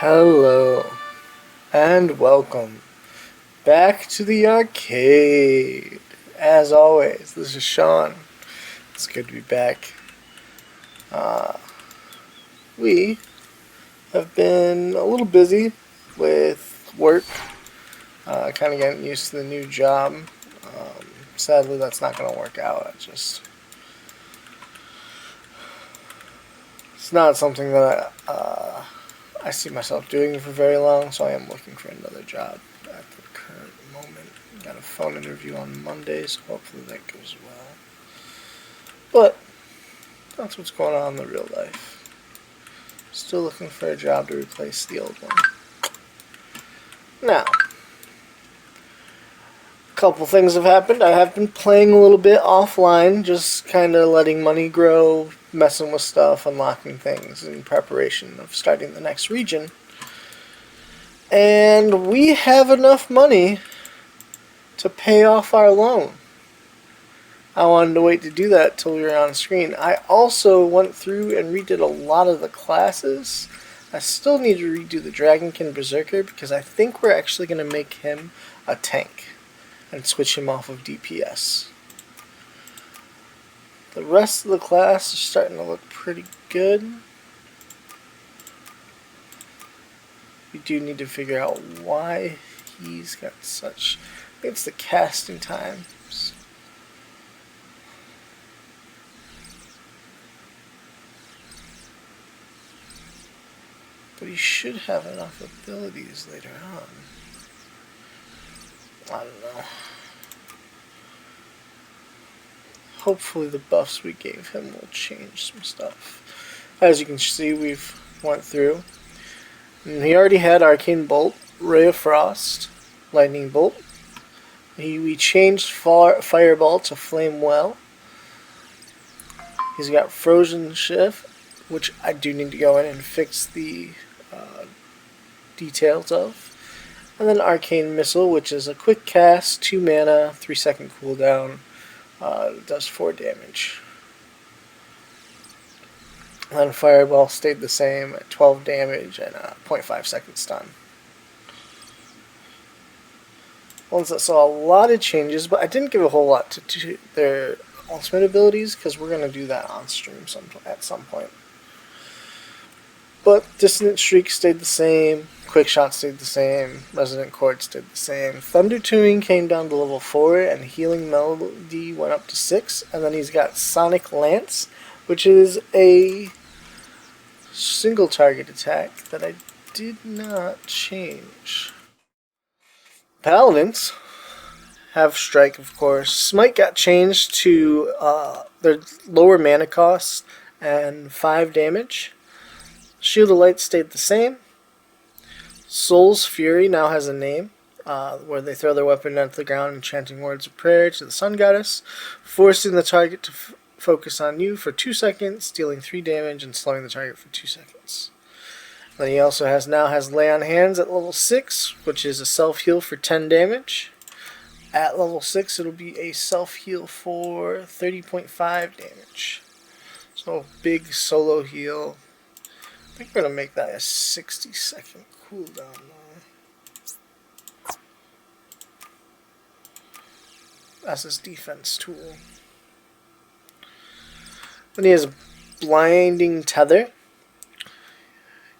Hello and welcome back to the arcade. As always, this is Sean. It's good to be back. We have been a little busy with work, kind of getting used to the new job. Sadly, that's not going to work out. It's not something that I see myself doing for very long, so I am looking for another job at the current moment. Got a phone interview on Monday, so hopefully that goes well. But that's what's going on in the real life. Still looking for a job to replace the old one. Now, a couple things have happened. I have been playing a little bit offline, just kind of letting money grow, messing with stuff, unlocking things in preparation of starting the next region. And we have enough money to pay off our loan. I wanted to wait to do that till we were on screen. I also went through and redid a lot of the classes. I still need to redo the Dragonkin Berserker because I think we're actually going to make him a tank and switch him off of DPS. The rest of the class is starting to look pretty good. We do need to figure out why he's got such... It's the casting times. But he should have enough abilities later on. I don't know. Hopefully the buffs we gave him will change some stuff. As you can see, we've went through. And he already had Arcane Bolt, Ray of Frost, Lightning Bolt. We changed Fireball to Flame Well. He's got Frozen Shift, which I do need to go in and fix the details of. And then Arcane Missile, which is a quick cast, 2 mana, 3-second cooldown. Does 4 damage. And then Fireball stayed the same at 12 damage and 0.5 second stun. So a lot of changes, but I didn't give a whole lot to their ultimate abilities because we're going to do that on stream at some point. But Dissonant Shriek stayed the same, Quick Shot stayed the same, Resonant Chord stayed the same, Thunder Tuning came down to level 4, and Healing Melody went up to 6, and then he's got Sonic Lance, which is a single target attack that I did not change. Paladins have Strike, of course. Smite got changed to their lower mana cost and 5 damage. Shield of Light stayed the same. Soul's Fury now has a name, where they throw their weapon onto the ground and chanting words of prayer to the Sun Goddess, forcing the target to focus on you for 2 seconds, dealing 3 damage and slowing the target for 2 seconds. Then he also now has Lay on Hands at level 6, which is a self-heal for 10 damage. At level 6, it'll be a self-heal for 30.5 damage. So big solo heal. I think we're going to make that a 60-second cooldown though. That's his defense tool. Then he has Blinding Tether.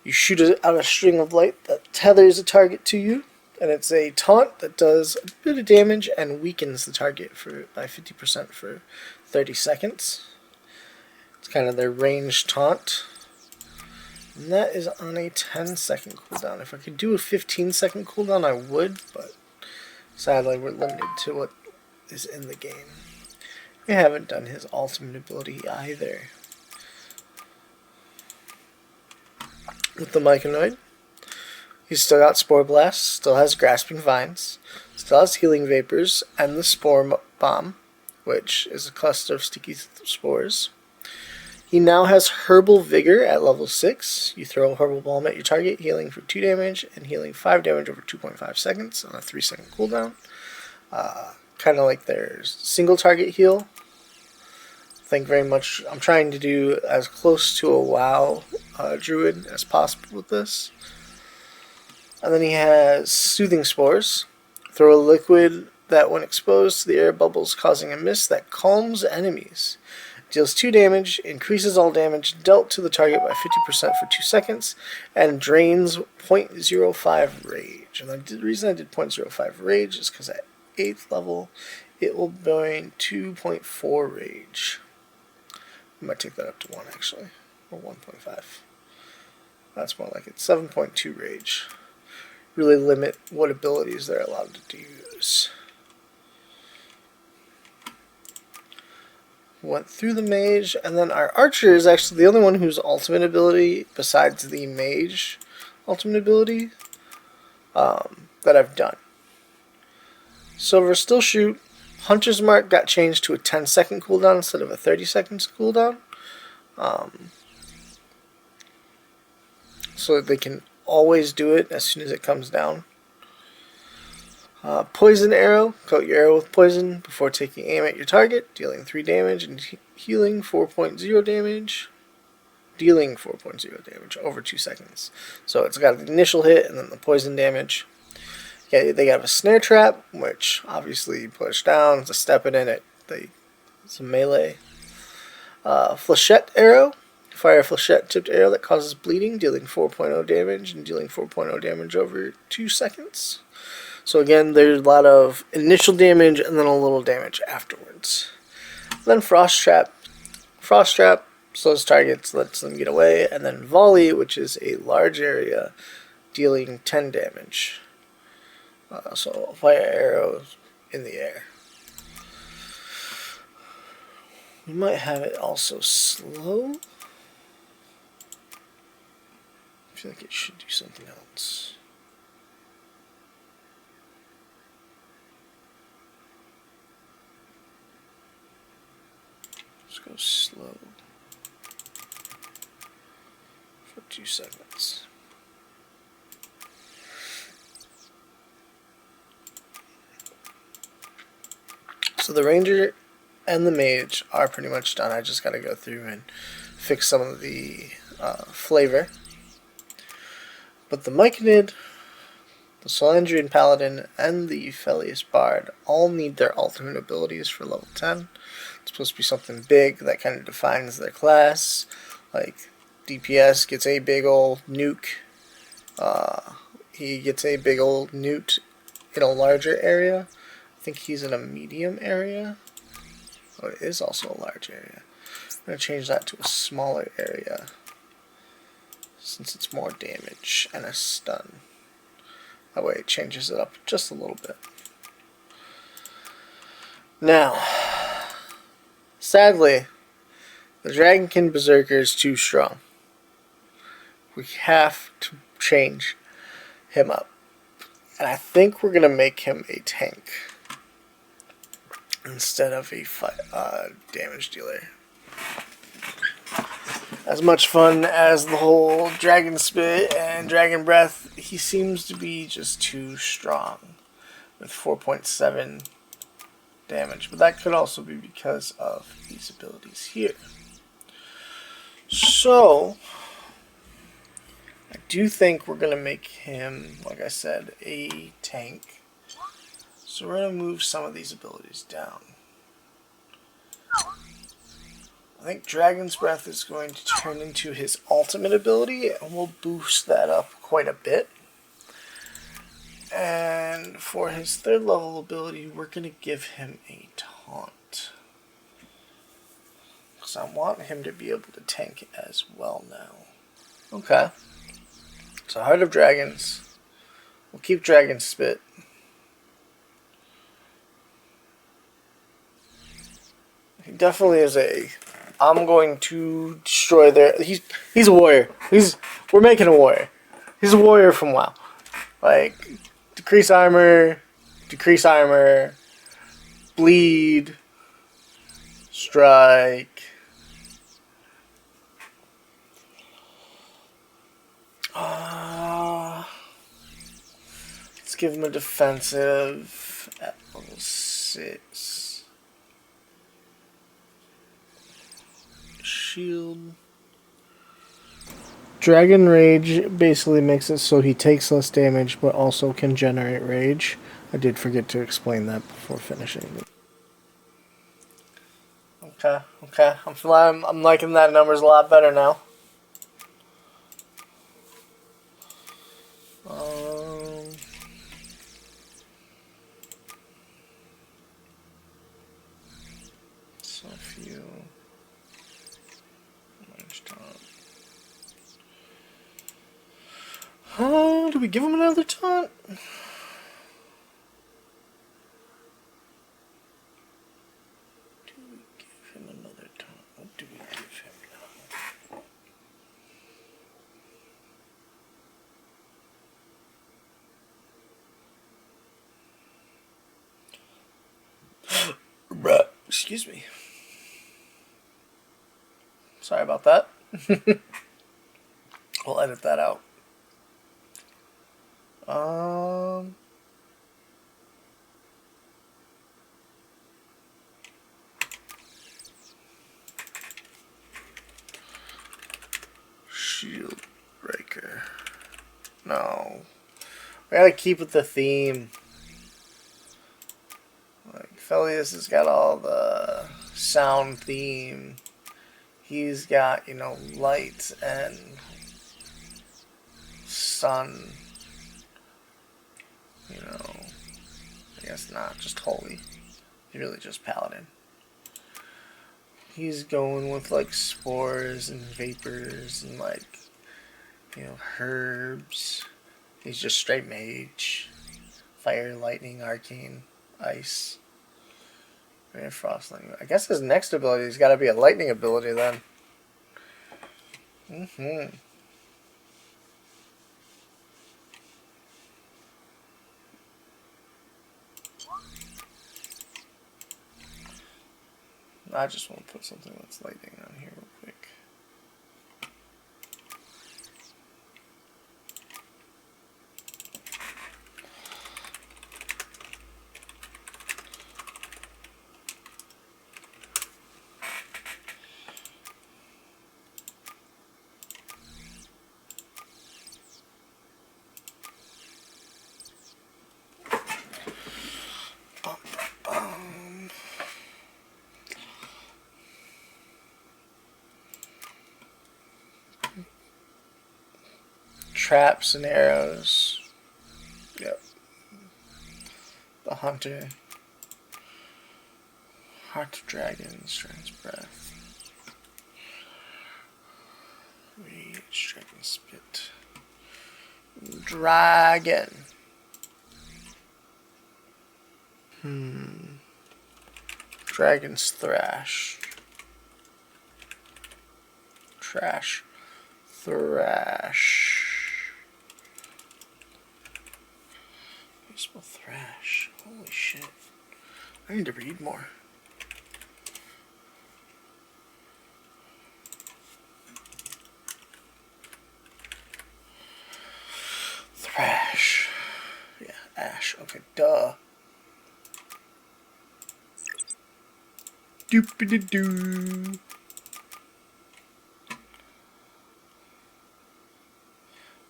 You shoot out a string of light that tethers a target to you, and it's a taunt that does a bit of damage and weakens the target by 50% for 30 seconds. It's kind of their ranged taunt. And that is on a 10-second cooldown. If I could do a 15-second cooldown, I would, but sadly we're limited to what is in the game. We haven't done his ultimate ability either. With the Myconid, he's still got Spore Blast, still has Grasping Vines, still has Healing Vapors, and the Spore Bomb, which is a cluster of sticky spores. He now has Herbal Vigor at level 6. You throw a Herbal Balm at your target, healing for 2 damage, and healing 5 damage over 2.5 seconds on a 3-second cooldown. Kind of like their single target heal. Thank very much. I'm trying to do as close to a WoW Druid as possible with this. And then he has Soothing Spores. Throw a liquid that, when exposed to the air bubbles, causing a mist that calms enemies. Deals 2 damage, increases all damage dealt to the target by 50% for 2 seconds, and drains 0.05 rage. And the reason I did 0.05 rage is because at 8th level, it will drain 2.4 rage. I might take that up to 1 actually, or 1.5. That's more like it. 7.2 rage. Really limit what abilities they're allowed to use. Went through the mage, and then our archer is actually the only one whose ultimate ability, besides the mage ultimate ability, that I've done. Silver Still Shoot. Hunter's Mark got changed to a 10-second cooldown instead of a 30-second cooldown. So they can always do it as soon as it comes down. Poison Arrow. Coat your arrow with poison before taking aim at your target, dealing 3 damage and healing 4.0 damage. Dealing 4.0 damage over 2 seconds. So it's got the initial hit and then the poison damage. Yeah, they have a Snare Trap, which obviously you push down, it's a step in it. It's a melee. Flechette Arrow. Fire a flechette tipped arrow that causes bleeding, dealing 4.0 damage and dealing 4.0 damage over 2 seconds. So again, there's a lot of initial damage and then a little damage afterwards. Then Frost Trap. Frost Trap slows targets, lets them get away. And then Volley, which is a large area, dealing 10 damage. So fire arrows in the air. We might have it also slow. I feel like it should do something else. Let's go slow for 2 seconds. So the ranger and the mage are pretty much done. I just got to go through and fix some of the flavor. But the Myconid, the Solandrian Paladin, and the Euphelius Bard all need their ultimate abilities for level 10. It's supposed to be something big that kind of defines their class. Like DPS gets a big old nuke. He gets a big old newt in a larger area. I think he's in a medium area. Oh, it is also a large area. I'm going to change that to a smaller area, since it's more damage and a stun. That way it changes it up just a little bit. Now, sadly, the Dragonkin Berserker is too strong. We have to change him up. And I think we're going to make him a tank instead of a damage dealer. As much fun as the whole Dragon Spit and Dragon Breath, he seems to be just too strong with 4.7 damage. But that could also be because of these abilities here. So, I do think we're going to make him, like I said, a tank. So we're going to move some of these abilities down. I think Dragon's Breath is going to turn into his ultimate ability, and we'll boost that up quite a bit. And for his 3rd level ability, we're going to give him a taunt. Because I want him to be able to tank as well now. Okay. So Heart of Dragons. We'll keep Dragon Spit. He definitely is a... I'm going to destroy their... He's a warrior. We're making a warrior. He's a warrior from WoW. Like, decrease armor, bleed, strike. Let's give him a defensive at level 6. Shield. Dragon Rage basically makes it so he takes less damage, but also can generate rage. I did forget to explain that before finishing. Okay, okay. I'm liking that numbers a lot better now. So if you do we give him another taunt? What do we give him now? Excuse me. Sorry about that. We'll edit that out. Shield Breaker. No. We gotta keep with the theme. Like, Felius has got all the sound theme. He's got, you know, light and sun. You know, I guess not just holy. He's really just paladin. He's going with like spores and vapors and like, you know, herbs. He's just straight mage. Fire, lightning, arcane, ice. Rain, frost, lightning. I guess his next ability's got to be a lightning ability then. I just want to put something that's lightning on here real quick. Traps and arrows. Yep. The hunter. Heart of dragon, strange breath. Rage, dragon spit. Dragon. Dragon's thrash. Trash. Thrash. I spell thrash. Holy shit. I need to read more. Thrash. Yeah, ash. Okay, duh. Doopity-doo.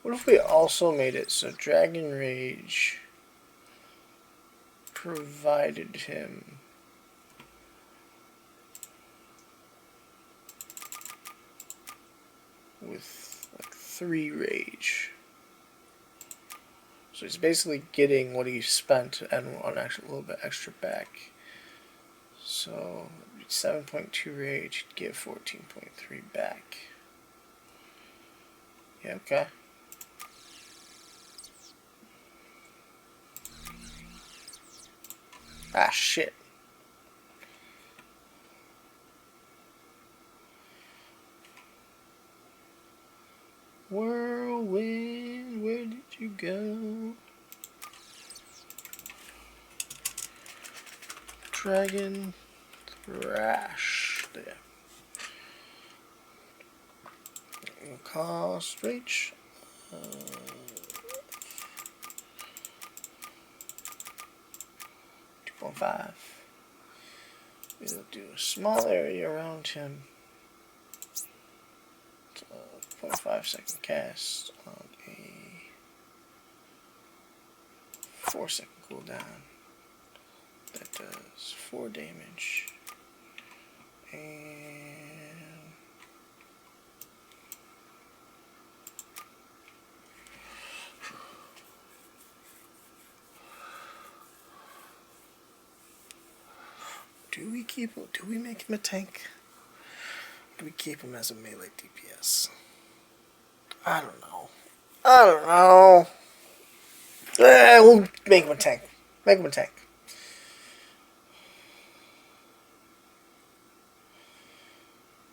What if we also made it so Dragon Rage provided him with like 3 rage? So he's basically getting what he spent and on actually a little bit extra back. So 7.2 rage, he'd give 14.3 back. Yeah, okay. Ah, shit. Whirlwind, where did you go? Dragon Thrash. There. Cost reach. 2.5. We'll do a small area around him. 0.5-second cast on a 4-second cooldown. That does 4 damage. And do we make him a tank? Do we keep him as a melee DPS? I don't know. We'll make him a tank. Make him a tank.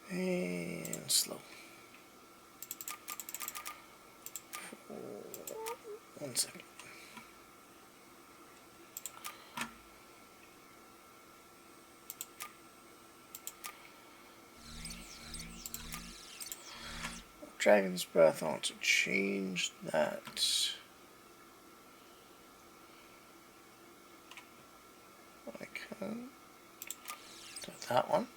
And slow. 1 second. Dragon's Breath, I want to change that. I can do that one.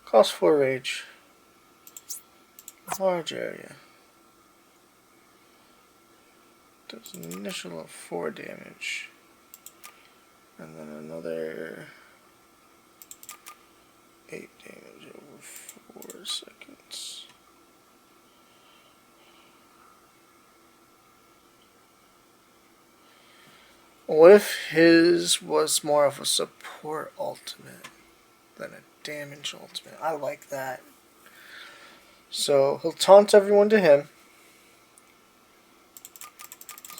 Cost 4 rage. Large area. Does an initial of 4 damage. And then another 8 damage over 4 seconds. What if his was more of a support ultimate than a damage ultimate? I like that. So he'll taunt everyone to him.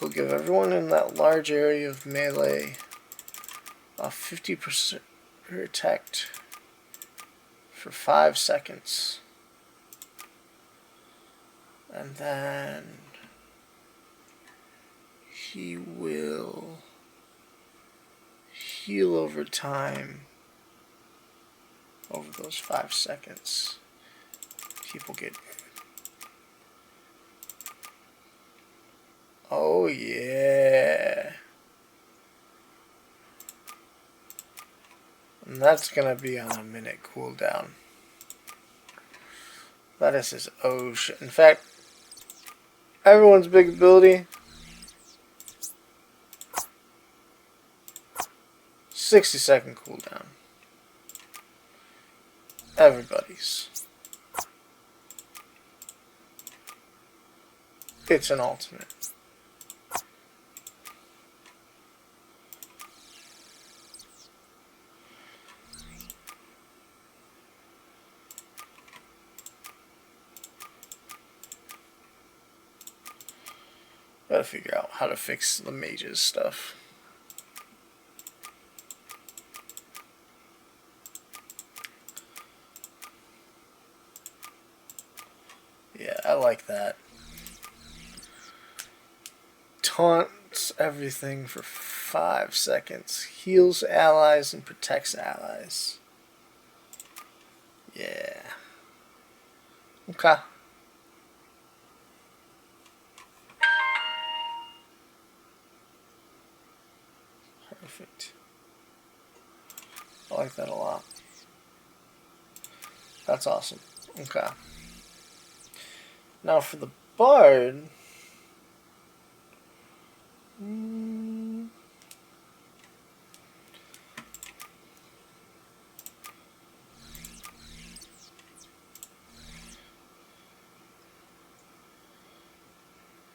He'll give everyone in that large area of melee a 50% protect for 5 seconds. And then he will heal over time over those 5 seconds. People get... Oh yeah. And that's gonna be on a minute cooldown. That is his oh shit. In fact, everyone's big ability, 60-second cooldown. Everybody's. It's an ultimate. Gotta figure out how to fix the mage's stuff. Yeah, I like that. Taunts everything for 5 seconds. Heals allies and protects allies. Yeah. Okay. Perfect. I like that a lot. That's awesome. Okay. Now for the bard.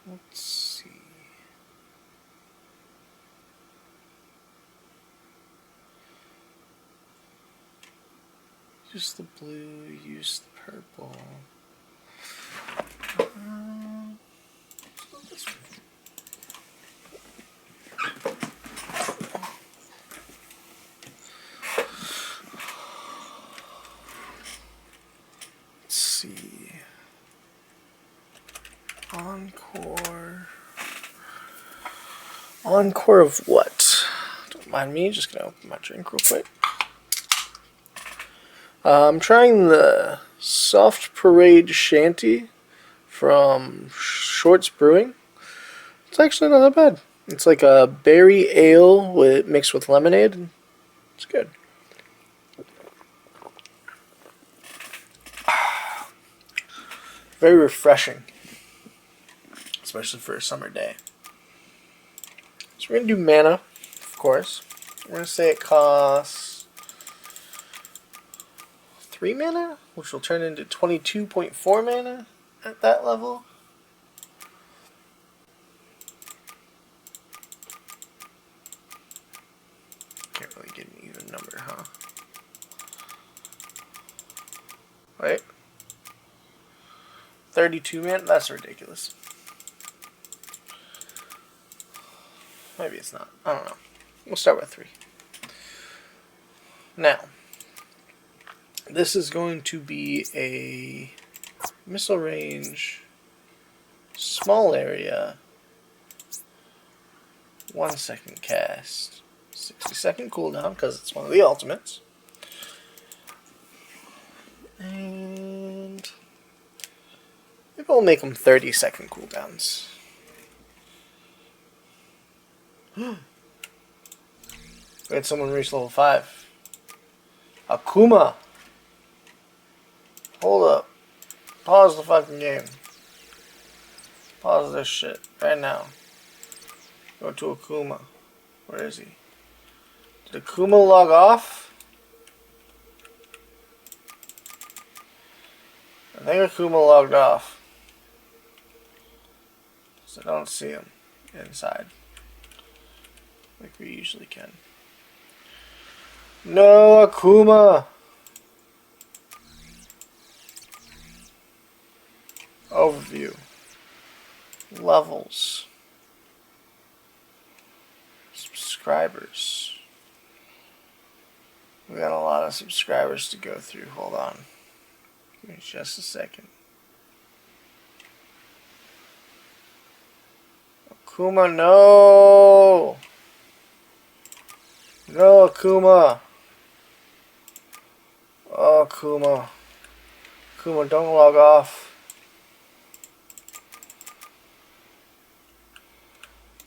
Let's see. Use the blue, use the purple. Let's see. Encore. Encore of what? Don't mind me, just gonna open my drink real quick. I'm trying the Soft Parade Shanty from Shorts Brewing. It's actually not that bad. It's like a berry ale mixed with lemonade. It's good. Very refreshing, especially for a summer day. So we're going to do mana, of course. We're going to say it costs 3 mana, which will turn into 22.4 mana at that level. Can't really get an even number, huh? Wait. 32 mana? That's ridiculous. Maybe it's not. I don't know. We'll start with 3. Now, this is going to be a missile range, small area, 1 second cast, 60-second cooldown because it's one of the ultimates. And maybe we'll make them 30-second cooldowns. We had someone reach level 5. Akuma! Hold up. Pause the fucking game. Pause this shit right now. Go to Akuma. Where is he? Did Akuma log off? I think Akuma logged off. So I don't see him inside. Like we usually can. No, Akuma! Overview. Levels. Subscribers. We got a lot of subscribers to go through. Hold on. Give me just a second. Akuma, no! No, Akuma! Oh, Akuma. Akuma, don't log off.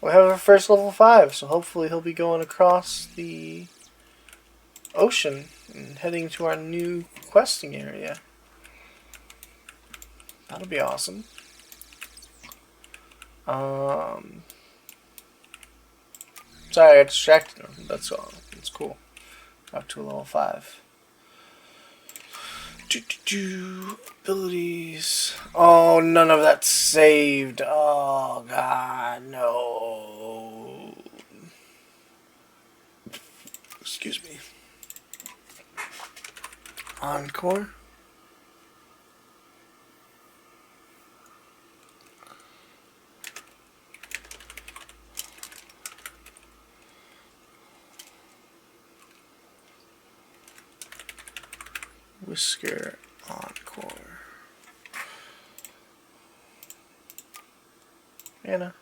We have our first level 5, so hopefully he'll be going across the ocean and heading to our new questing area. That'll be awesome. Sorry, I distracted him. That's all. It's cool. Up to a level 5. Abilities. Oh, none of that's saved. Oh, God, no. Excuse me. Encore. Whisker Encore. Mana.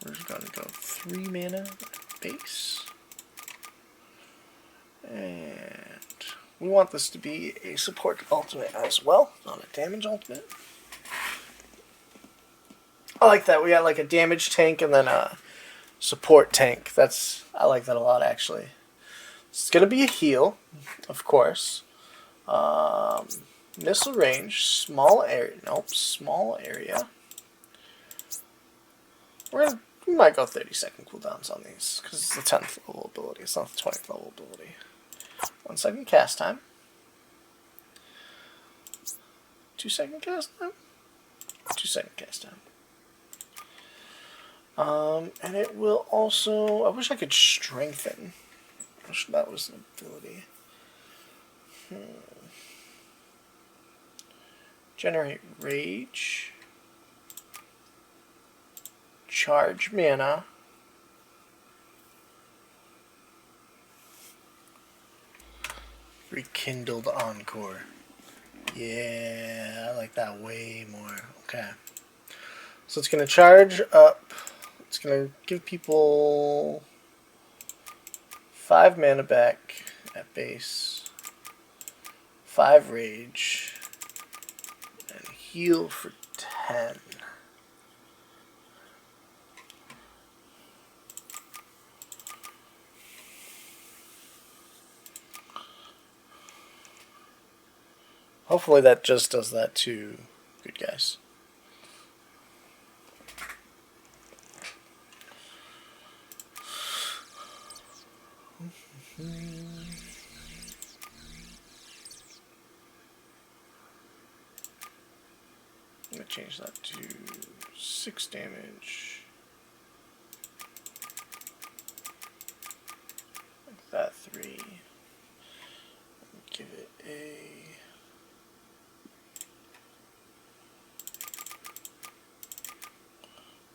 We're just going to go 3 mana base. And we want this to be a support ultimate as well, not a damage ultimate. I like that. We got like a damage tank and then a support tank. I like that a lot, actually. It's going to be a heal, of course. Missile range, small area. Nope, small area. We might go 30-second cooldowns on these because it's the 10th level ability. It's not the 20th level ability. 1 second cast time. 2 second cast time. 2 second cast time. And it will also. I wish I could strengthen. I wish that was an ability. Generate rage. Charge mana. Rekindled Encore. Yeah, I like that way more. Okay. So it's going to charge up. It's going to give people 5 mana back at base. 5 rage. And heal for 10. Hopefully that just does that to good guys. I'm going to change that to 6 damage. Like that, 3. Give it a...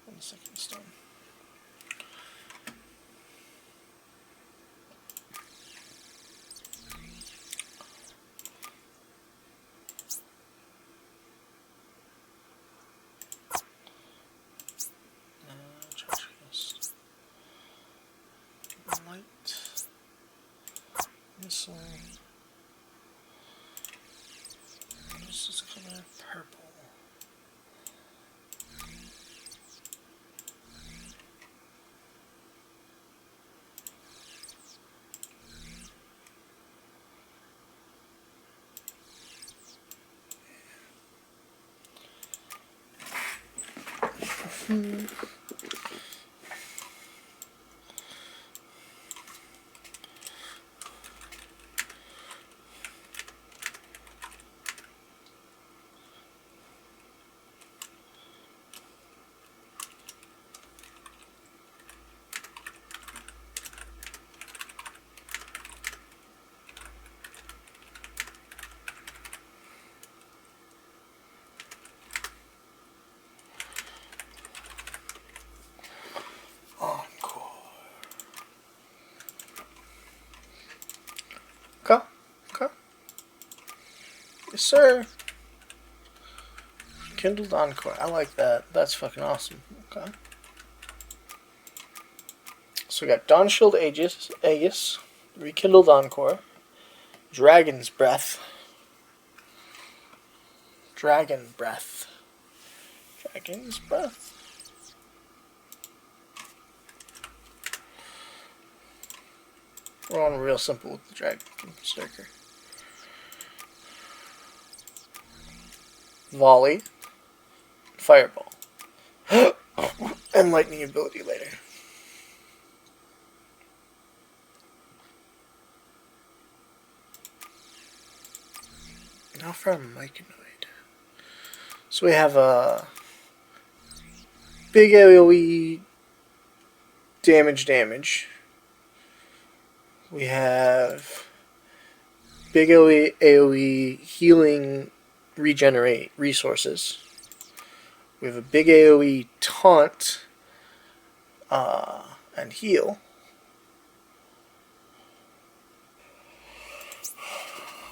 One second stone. Charge cast. Light. Missile. This is color purple. Okay. Okay. Yes, sir. Kindled Encore. I like that. That's fucking awesome. Okay. So we got Dawn Shield Aegis, Rekindled Encore, Dragon's Breath, Dragon's Breath. We're on real simple with the Dragon Striker. Volley, Fireball, and Lightning ability later. Now for a Myconid. So we have a big AoE damage. We have big AoE healing, regenerate resources. We have a big AoE taunt and heal.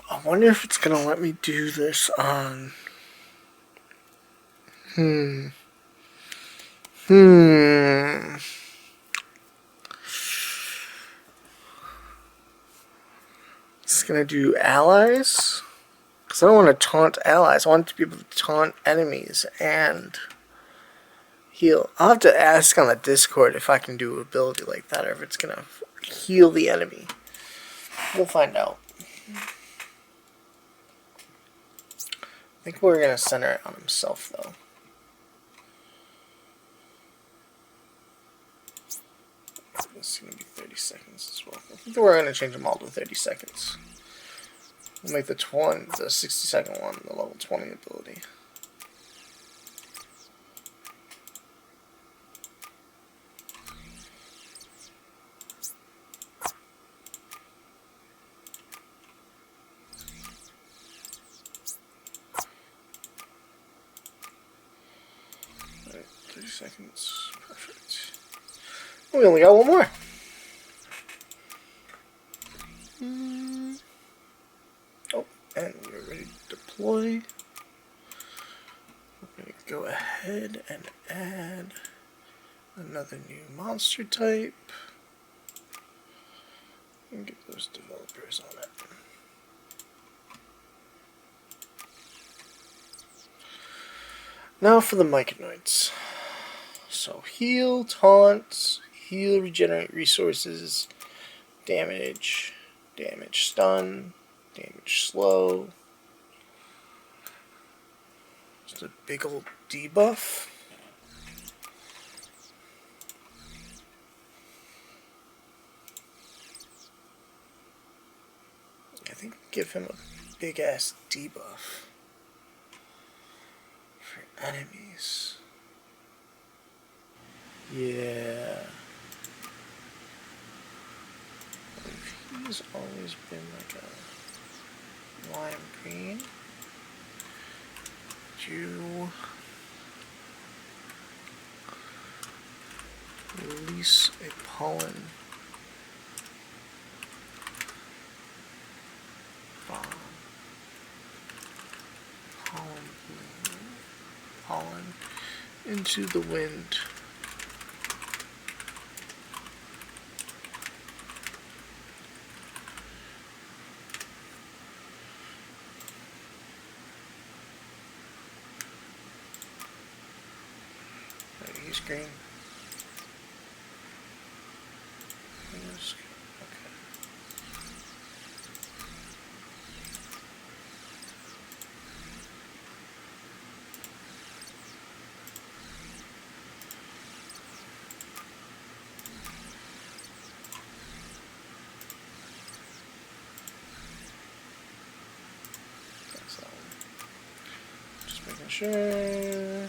I wonder if it's gonna let me do this on. It's gonna do allies. Because I don't want to taunt allies. I want to be able to taunt enemies and heal. I'll have to ask on the Discord if I can do an ability like that or if it's gonna heal the enemy. We'll find out. I think we're gonna center it on himself though. This is gonna be 30 seconds as well. I think we're gonna change them all to 30 seconds. We'll make the 60-second one the level 20 ability. Alright, 30 seconds. Perfect. We only got one more. Oh, and we're ready to deploy. We're going to go ahead and add another new monster type. And get those developers on it. Now for the Myconioids. So heal, taunt, heal, regenerate resources, damage, stun, damage slow, a big old debuff. I think give him a big ass debuff for enemies. Yeah. He's always been like a lime green. You release a pollen bomb. Pollen into the wind. He's green. Okay. That's all. Just making sure.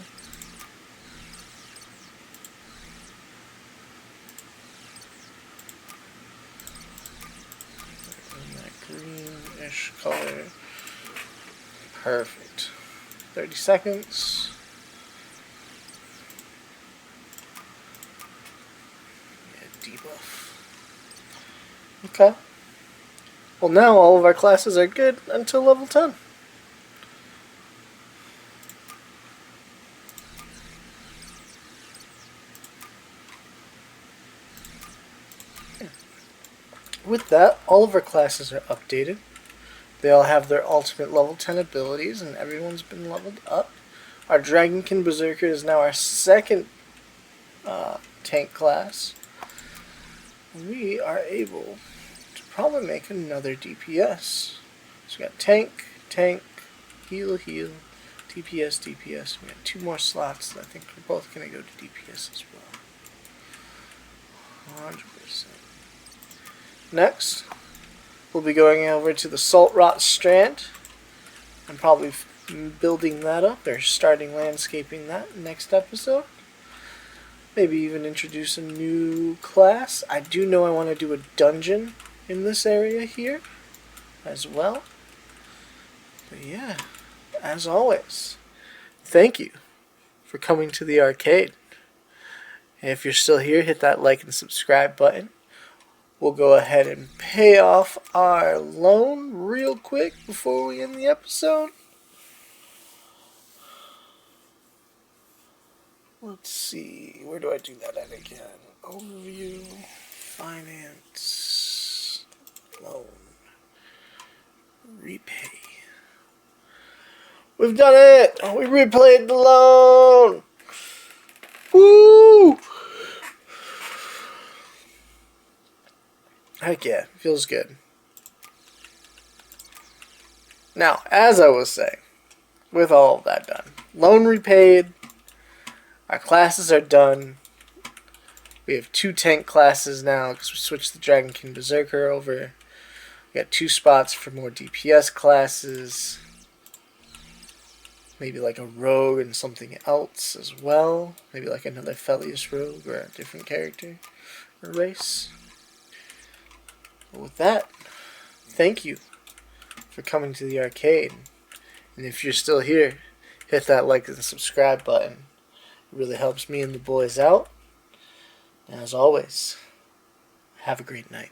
Greenish color. Perfect. 30 seconds. Yeah, debuff. Okay. Well, now all of our classes are good until level 10. With that, all of our classes are updated. They all have their ultimate level 10 abilities, and everyone's been leveled up. Our Dragonkin Berserker is now our second tank class. We are able to probably make another DPS. So we got tank, heal, DPS. We got 2 more slots. I think we're both going to go to DPS as well. 100%. Next, we'll be going over to the Salt Rot Strand and probably building that up or starting landscaping that next episode. Maybe even introduce a new class. I do know I want to do a dungeon in this area here as well. But yeah, as always, thank you for coming to the arcade. And if you're still here, hit that like and subscribe button. We'll go ahead and pay off our loan real quick before we end the episode. Let's see, where do I do that at again? Overview, finance, loan, repay. We've done it! We repaid the loan! Woo! Heck yeah, feels good. Now, as I was saying, with all of that done, loan repaid, our classes are done. We have 2 tank classes now because we switched the Dragonkin Berserker over. We got 2 spots for more DPS classes. Maybe like a rogue and something else as well. Maybe like another Felius rogue or a different character or race. But with that, thank you for coming to the arcade. And if you're still here, hit that like and subscribe button. It really helps me and the boys out. And as always, have a great night.